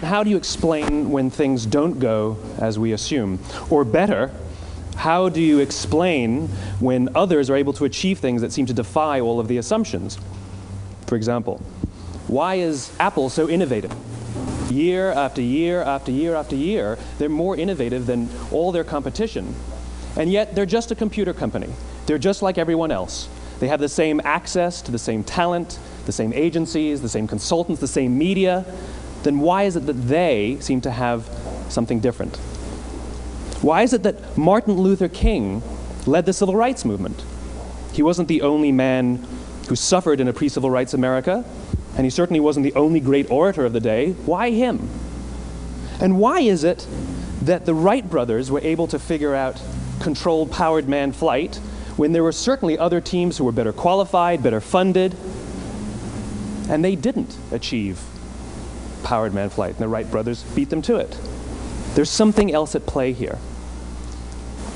how do you explain when things don't go as we assume? Or better, how do you explain when others are able to achieve things that seem to defy all of the assumptions? For example, why is Apple so innovative? Year after year after year after year, they're more innovative than all their competition. And yet, they're just a computer company. They're just like everyone else. They have the same access to the same talent, the same agencies, the same consultants, the same media. Then why is it that they seem to have something different? Why is it that Martin Luther King led the civil rights movement? He wasn't the only man who suffered in a pre-civil rights America, and he certainly wasn't the only great orator of the day. Why him? And why is it that the Wright brothers were able to figure out controlled powered manned flight when there were certainly other teams who were better qualified, better funded, and they didn't achieve powered manned flight, and the Wright brothers beat them to it? There's something else at play here.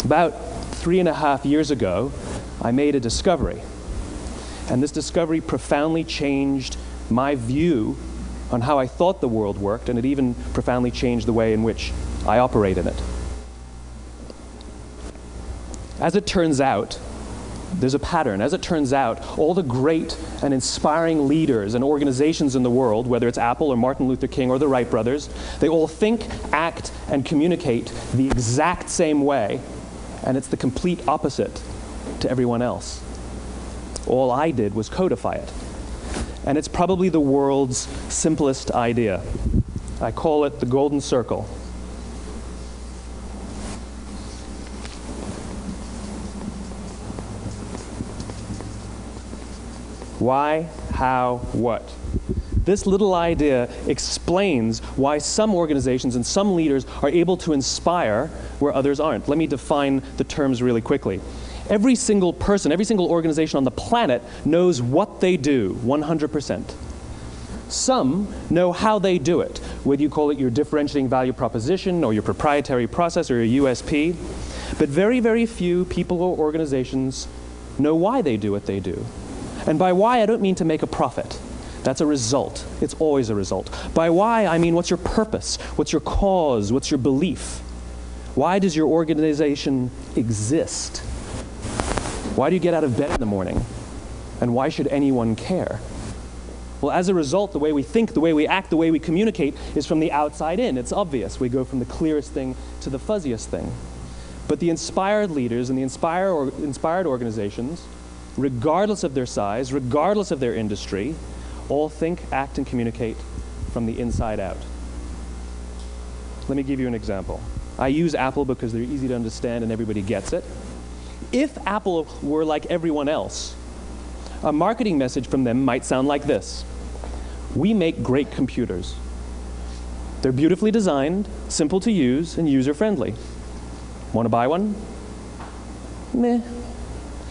About 3.5 years ago, I made a discovery. And this discovery profoundly changed my view on how I thought the world worked, and it even profoundly changed the way in which I operate in it. As it turns out, there's a pattern. As it turns out, all the great and inspiring leaders and organizations in the world, whether it's Apple or Martin Luther King or the Wright brothers, they all think, act, and communicate the exact same way, and it's the complete opposite to everyone else. All I did was codify it. And it's probably the world's simplest idea. I call it the golden circle. Why, how, what? This little idea explains why some organizations and some leaders are able to inspire where others aren't. Let me define the terms really quickly. Every single person, every single organization on the planet knows what they do, 100%. Some know how they do it, whether you call it your differentiating value proposition or your proprietary process or your USP. But very, very few people or organizations know why they do what they do. And by why, I don't mean to make a profit. That's a result. It's always a result. By why, I mean what's your purpose? What's your cause? What's your belief? Why does your organization exist? Why do you get out of bed in the morning? And why should anyone care? Well, as a result, the way we think, the way we act, the way we communicate is from the outside in. It's obvious. We go from the clearest thing to the fuzziest thing. But the inspired leaders and the inspired organizations, regardless of their size, regardless of their industry, all think, act, and communicate from the inside out. Let me give you an example. I use Apple because they're easy to understand and everybody gets it. If Apple were like everyone else, a marketing message from them might sound like this. We make great computers. They're beautifully designed, simple to use, and user-friendly. Want to buy one? Meh.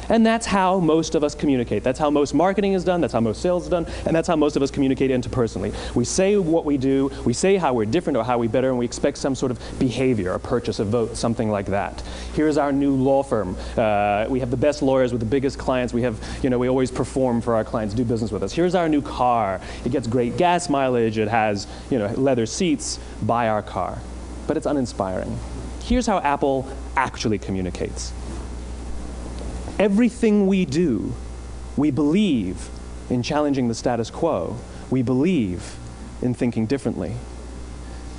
And that's how most of us communicate. That's how most marketing is done, that's how most sales is done, and that's how most of us communicate interpersonally. We say what we do, we say how we're different or how we're better, and we expect some sort of behavior, a purchase, a vote, something like that. Here's our new law firm. We have the best lawyers with the biggest clients. We have, we always perform for our clients, do business with us. Here's our new car. It gets great gas mileage. It has, leather seats. Buy our car. But it's uninspiring. Here's how Apple actually communicates. Everything we do, we believe in challenging the status quo. We believe in thinking differently.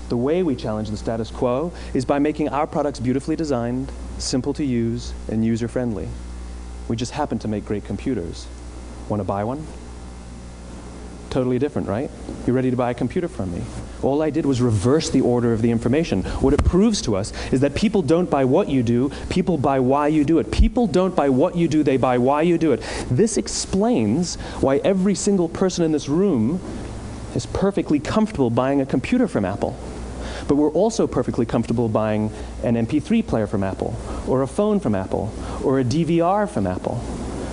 The way we challenge the status quo is by making our products beautifully designed, simple to use, and user-friendly. We just happen to make great computers. Want to buy one? Totally different, right? You're ready to buy a computer from me. All I did was reverse the order of the information. What it proves to us is that people don't buy what you do, people buy why you do it. People don't buy what you do, they buy why you do it. This explains why every single person in this room is perfectly comfortable buying a computer from Apple. But we're also perfectly comfortable buying an MP3 player from Apple, or a phone from Apple, or a DVR from Apple.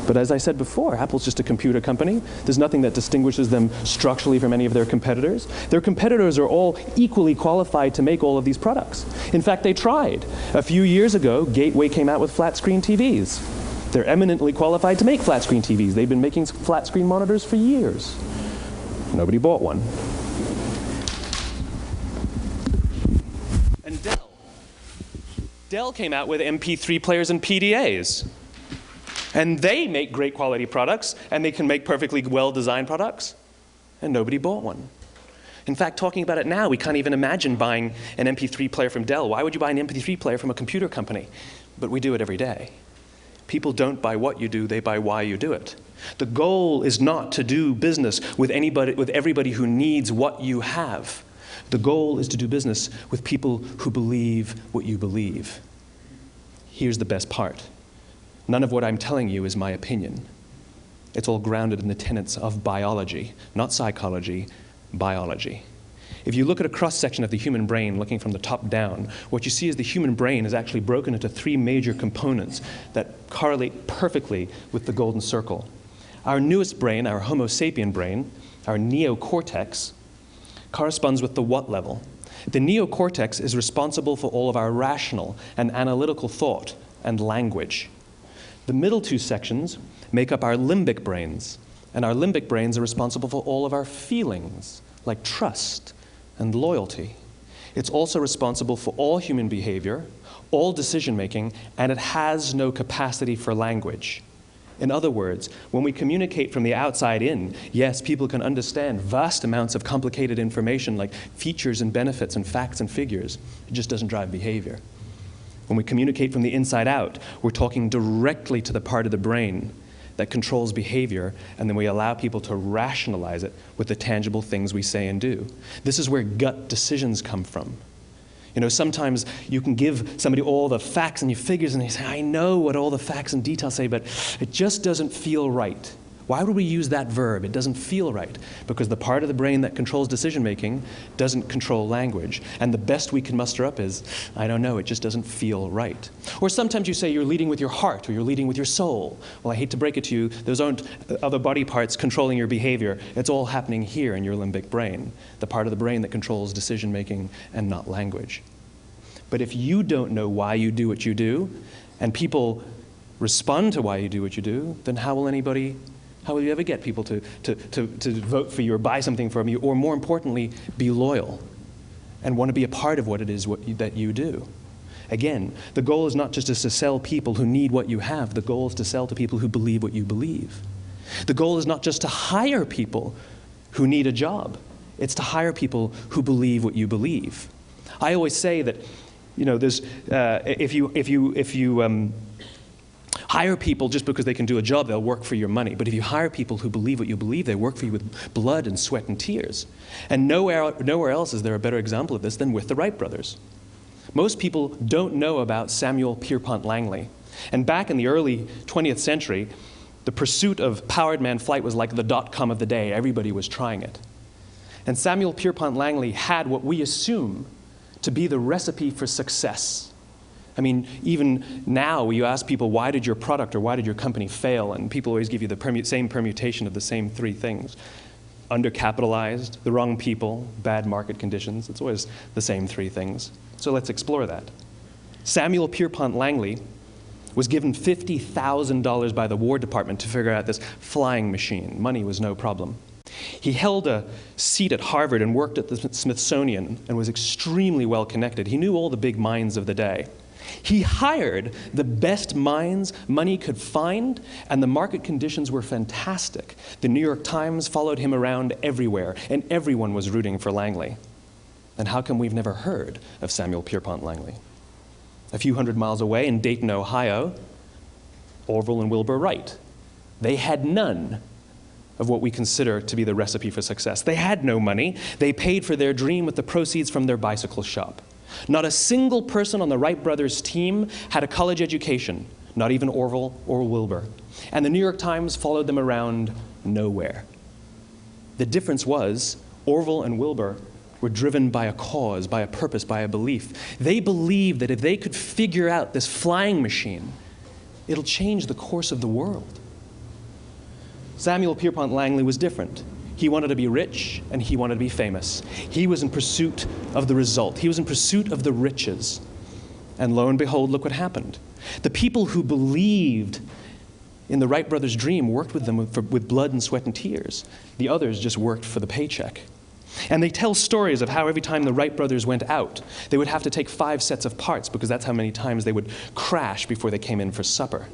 But as I said before, Apple's just a computer company. There's nothing that distinguishes them structurally from any of their competitors. Their competitors are all equally qualified to make all of these products. In fact, they tried. A few years ago, Gateway came out with flat-screen TVs. They're eminently qualified to make flat-screen TVs. They've been making flat-screen monitors for years. Nobody bought one. Dell came out with MP3 players and PDAs. And they make great quality products, and they can make perfectly well-designed products, and nobody bought one. In fact, talking about it now, we can't even imagine buying an MP3 player from Dell. Why would you buy an MP3 player from a computer company? But we do it every day. People don't buy what you do, they buy why you do it. The goal is not to do business with everybody who needs what you have. The goal is to do business with people who believe what you believe. Here's the best part. None of what I'm telling you is my opinion. It's all grounded in the tenets of biology, not psychology, biology. If you look at a cross-section of the human brain, looking from the top down, what you see is the human brain is actually broken into 3 major components that correlate perfectly with the golden circle. Our newest brain, our Homo sapien brain, our neocortex, corresponds with the what level. The neocortex is responsible for all of our rational and analytical thought and language. The middle 2 sections make up our limbic brains, and our limbic brains are responsible for all of our feelings, like trust and loyalty. It's also responsible for all human behavior, all decision-making, and it has no capacity for language. In other words, when we communicate from the outside in, yes, people can understand vast amounts of complicated information like features and benefits and facts and figures. It just doesn't drive behavior. When we communicate from the inside out, we're talking directly to the part of the brain that controls behavior, and then we allow people to rationalize it with the tangible things we say and do. This is where gut decisions come from. You know, sometimes you can give somebody all the facts and your figures, and they say, I know what all the facts and details say, but it just doesn't feel right. Why would we use that verb? It doesn't feel right. Because the part of the brain that controls decision-making doesn't control language. And the best we can muster up is, I don't know, it just doesn't feel right. Or sometimes you say you're leading with your heart, or you're leading with your soul. Well, I hate to break it to you, those aren't other body parts controlling your behavior. It's all happening here in your limbic brain, the part of the brain that controls decision-making and not language. But if you don't know why you do what you do, and people respond to why you do what you do, then how will you ever get people to vote for you or buy something from you, or more importantly, be loyal and want to be a part of what it is that you do? Again, the goal is not just to sell people who need what you have. The goal is to sell to people who believe what you believe. The goal is not just to hire people who need a job. It's to hire people who believe what you believe. I always say that, you know, there's, if you hire people just because they can do a job, they'll work for your money. But if you hire people who believe what you believe, they work for you with blood and sweat and tears. And nowhere else is there a better example of this than with the Wright brothers. Most people don't know about Samuel Pierpont Langley. And back in the early 20th century, the pursuit of powered man flight was like the dot-com of the day. Everybody was trying it. And Samuel Pierpont Langley had what we assume to be the recipe for success. I mean, even now, you ask people, why did your product or why did your company fail? And people always give you the same permutation of the same 3 things. Undercapitalized, the wrong people, bad market conditions. It's always the same 3 things. So let's explore that. Samuel Pierpont Langley was given $50,000 by the War Department to figure out this flying machine. Money was no problem. He held a seat at Harvard and worked at the Smithsonian and was extremely well connected. He knew all the big minds of the day. He hired the best minds money could find, and the market conditions were fantastic. The New York Times followed him around everywhere, and everyone was rooting for Langley. And how come we've never heard of Samuel Pierpont Langley? A few hundred miles away in Dayton, Ohio, Orville and Wilbur Wright. They had none of what we consider to be the recipe for success. They had no money. They paid for their dream with the proceeds from their bicycle shop. Not a single person on the Wright brothers' team had a college education, not even Orville or Wilbur. And the New York Times followed them around nowhere. The difference was Orville and Wilbur were driven by a cause, by a purpose, by a belief. They believed that if they could figure out this flying machine, it'll change the course of the world. Samuel Pierpont Langley was different. He wanted to be rich, and he wanted to be famous. He was in pursuit of the result. He was in pursuit of the riches. And lo and behold, look what happened. The people who believed in the Wright brothers' dream worked with them with blood and sweat and tears. The others just worked for the paycheck. And they tell stories of how every time the Wright brothers went out, they would have to take 5 sets of parts because that's how many times they would crash before they came in for supper.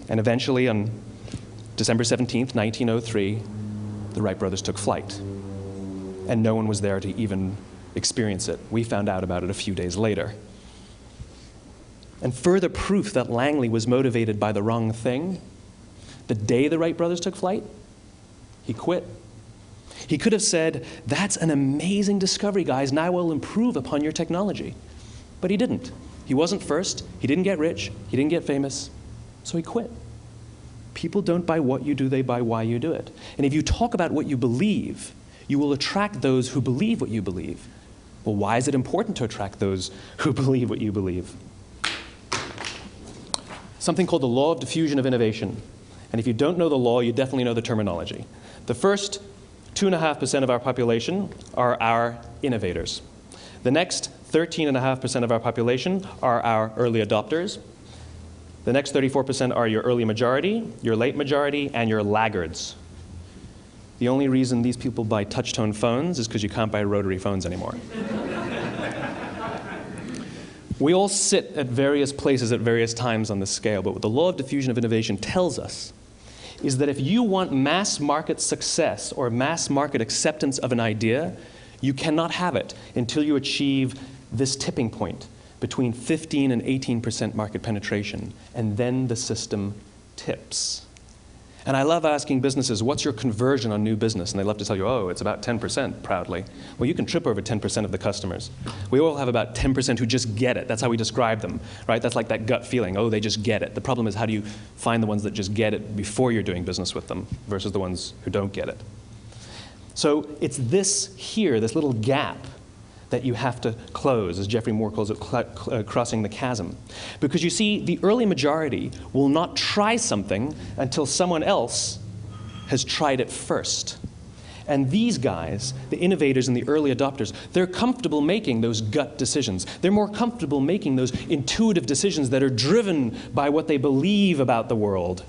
And eventually, on December 17th, 1903, the Wright brothers took flight. And no one was there to even experience it. We found out about it a few days later. And further proof that Langley was motivated by the wrong thing, the day the Wright brothers took flight, he quit. He could have said, "That's an amazing discovery, guys, and I will improve upon your technology." But he didn't. He wasn't first. He didn't get rich. He didn't get famous. So he quit. People don't buy what you do, they buy why you do it. And if you talk about what you believe, you will attract those who believe what you believe. Well, why is it important to attract those who believe what you believe? Something called the law of diffusion of innovation. And if you don't know the law, you definitely know the terminology. The first 2.5% of our population are our innovators. The next 13.5% of our population are our early adopters. The next 34% are your early majority, your late majority, and your laggards. The only reason these people buy touch-tone phones is because you can't buy rotary phones anymore. We all sit at various places at various times on the scale, but what the law of diffusion of innovation tells us is that if you want mass market success or mass market acceptance of an idea, you cannot have it until you achieve this tipping point between 15 and 18% market penetration, and then the system tips. And I love asking businesses, what's your conversion on new business? And they love to tell you, oh, it's about 10%, proudly. Well, you can trip over 10% of the customers. We all have about 10% who just get it. That's how we describe them, right? That's like that gut feeling, oh, they just get it. The problem is, how do you find the ones that just get it before you're doing business with them versus the ones who don't get it? So it's this here, this little gap, that you have to close, as Geoffrey Moore calls it, crossing the chasm. Because you see, the early majority will not try something until someone else has tried it first. And these guys, the innovators and the early adopters, they're comfortable making those gut decisions. They're more comfortable making those intuitive decisions that are driven by what they believe about the world,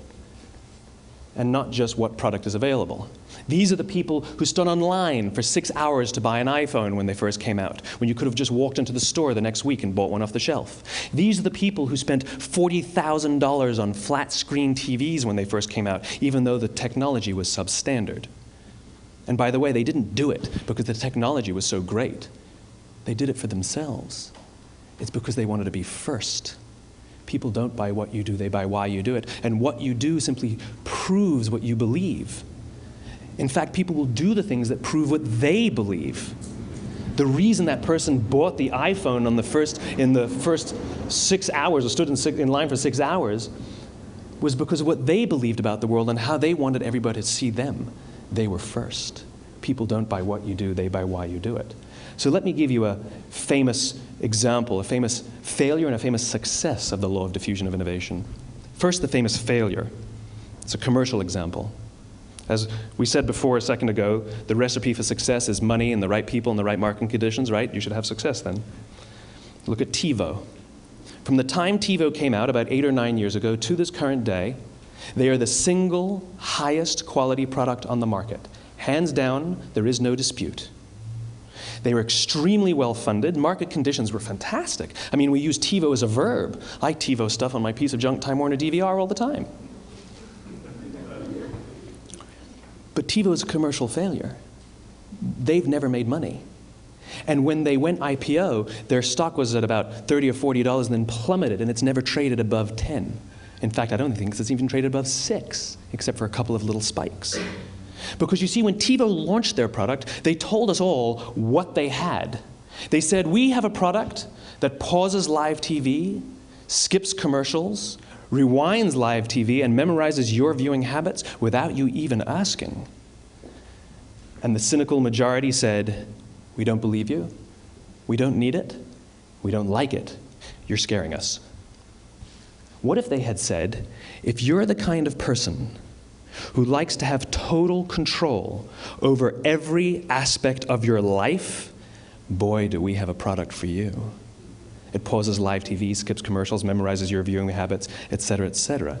and not just what product is available. These are the people who stood online for 6 hours to buy an iPhone when they first came out, when you could have just walked into the store the next week and bought one off the shelf. These are the people who spent $40,000 on flat-screen TVs when they first came out, even though the technology was substandard. And by the way, they didn't do it because the technology was so great. They did it for themselves. It's because they wanted to be first. People don't buy what you do, they buy why you do it. And what you do simply proves what you believe. In fact, people will do the things that prove what they believe. The reason that person bought the iPhone in the first 6 hours, or stood in line for 6 hours, was because of what they believed about the world and how they wanted everybody to see them. They were first. People don't buy what you do, they buy why you do it. So let me give you a famous example, a famous failure and a famous success of the law of diffusion of innovation. First, the famous failure. It's a commercial example. As we said before a second ago, the recipe for success is money and the right people and the right marketing conditions, right? You should have success then. Look at TiVo. From the time TiVo came out about 8 or 9 years ago to this current day, they are the single highest quality product on the market. Hands down, there is no dispute. They were extremely well funded. Market conditions were fantastic. I mean, we use TiVo as a verb. I TiVo stuff on my piece of junk Time Warner DVR all the time. But TiVo is a commercial failure. They've never made money. And when they went IPO, their stock was at about $30 or $40 and then plummeted, and it's never traded above 10. In fact, I don't think it's even traded above 6, except for a couple of little spikes. Because you see, when TiVo launched their product, they told us all what they had. They said, we have a product that pauses live TV, skips commercials, rewinds live TV, and memorizes your viewing habits without you even asking. And the cynical majority said, we don't believe you, we don't need it, we don't like it, you're scaring us. What if they had said, if you're the kind of person who likes to have total control over every aspect of your life, boy, do we have a product for you. It pauses live TV, skips commercials, memorizes your viewing habits, etc., etc.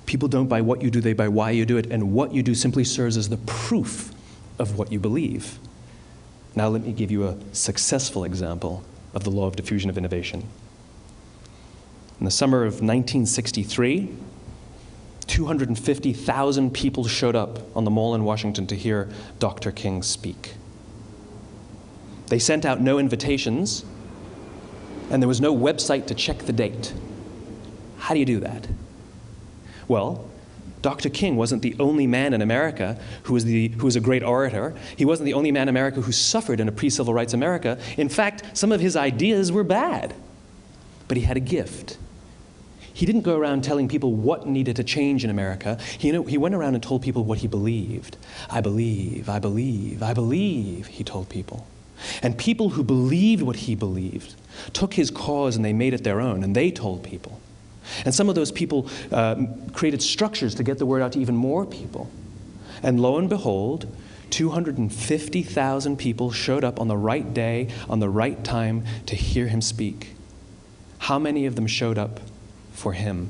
People don't buy what you do, they buy why you do it, and what you do simply serves as the proof of what you believe. Now let me give you a successful example of the law of diffusion of innovation. In the summer of 1963, 250,000 people showed up on the Mall in Washington to hear Dr. King speak. They sent out no invitations, and there was no website to check the date. How do you do that? Well, Dr. King wasn't the only man in America who was a great orator. He wasn't the only man in America who suffered in a pre-civil rights America. In fact, some of his ideas were bad. But he had a gift. He didn't go around telling people what needed to change in America. He went around and told people what he believed. I believe, I believe, I believe, he told people. And people who believed what he believed took his cause and they made it their own, and they told people. And some of those people created structures to get the word out to even more people. And lo and behold, 250,000 people showed up on the right day, on the right time to hear him speak. How many of them showed up for him?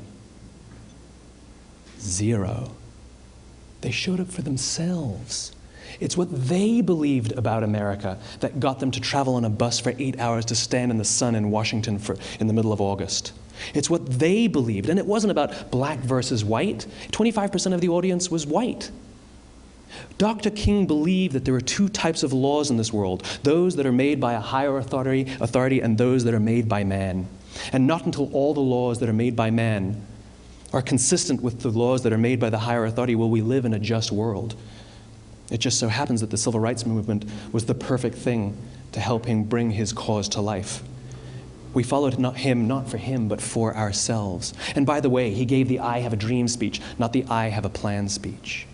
0. They showed up for themselves. It's what they believed about America that got them to travel on a bus for 8 hours to stand in the sun in Washington in the middle of August. It's what they believed, and it wasn't about black versus white. 25% of the audience was white. Dr. King believed that there are 2 types of laws in this world, those that are made by a higher authority and those that are made by man. And not until all the laws that are made by man are consistent with the laws that are made by the higher authority will we live in a just world. It just so happens that the civil rights movement was the perfect thing to help him bring his cause to life. We followed him not for him, but for ourselves. And by the way, he gave the I have a dream speech, not the I have a plan speech.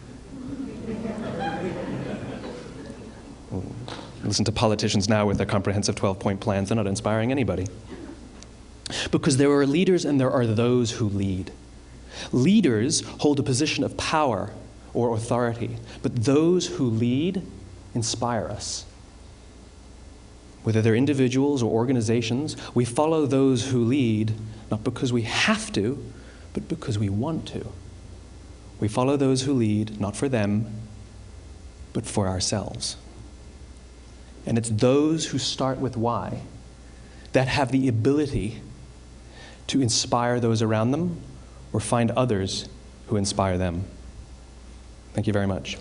Listen to politicians now with their comprehensive 12-point plans. They're not inspiring anybody. Because there are leaders and there are those who lead. Leaders hold a position of power or authority, but those who lead inspire us. Whether they're individuals or organizations, we follow those who lead, not because we have to, but because we want to. We follow those who lead, not for them, but for ourselves. And it's those who start with why that have the ability to inspire those around them or find others who inspire them. Thank you very much.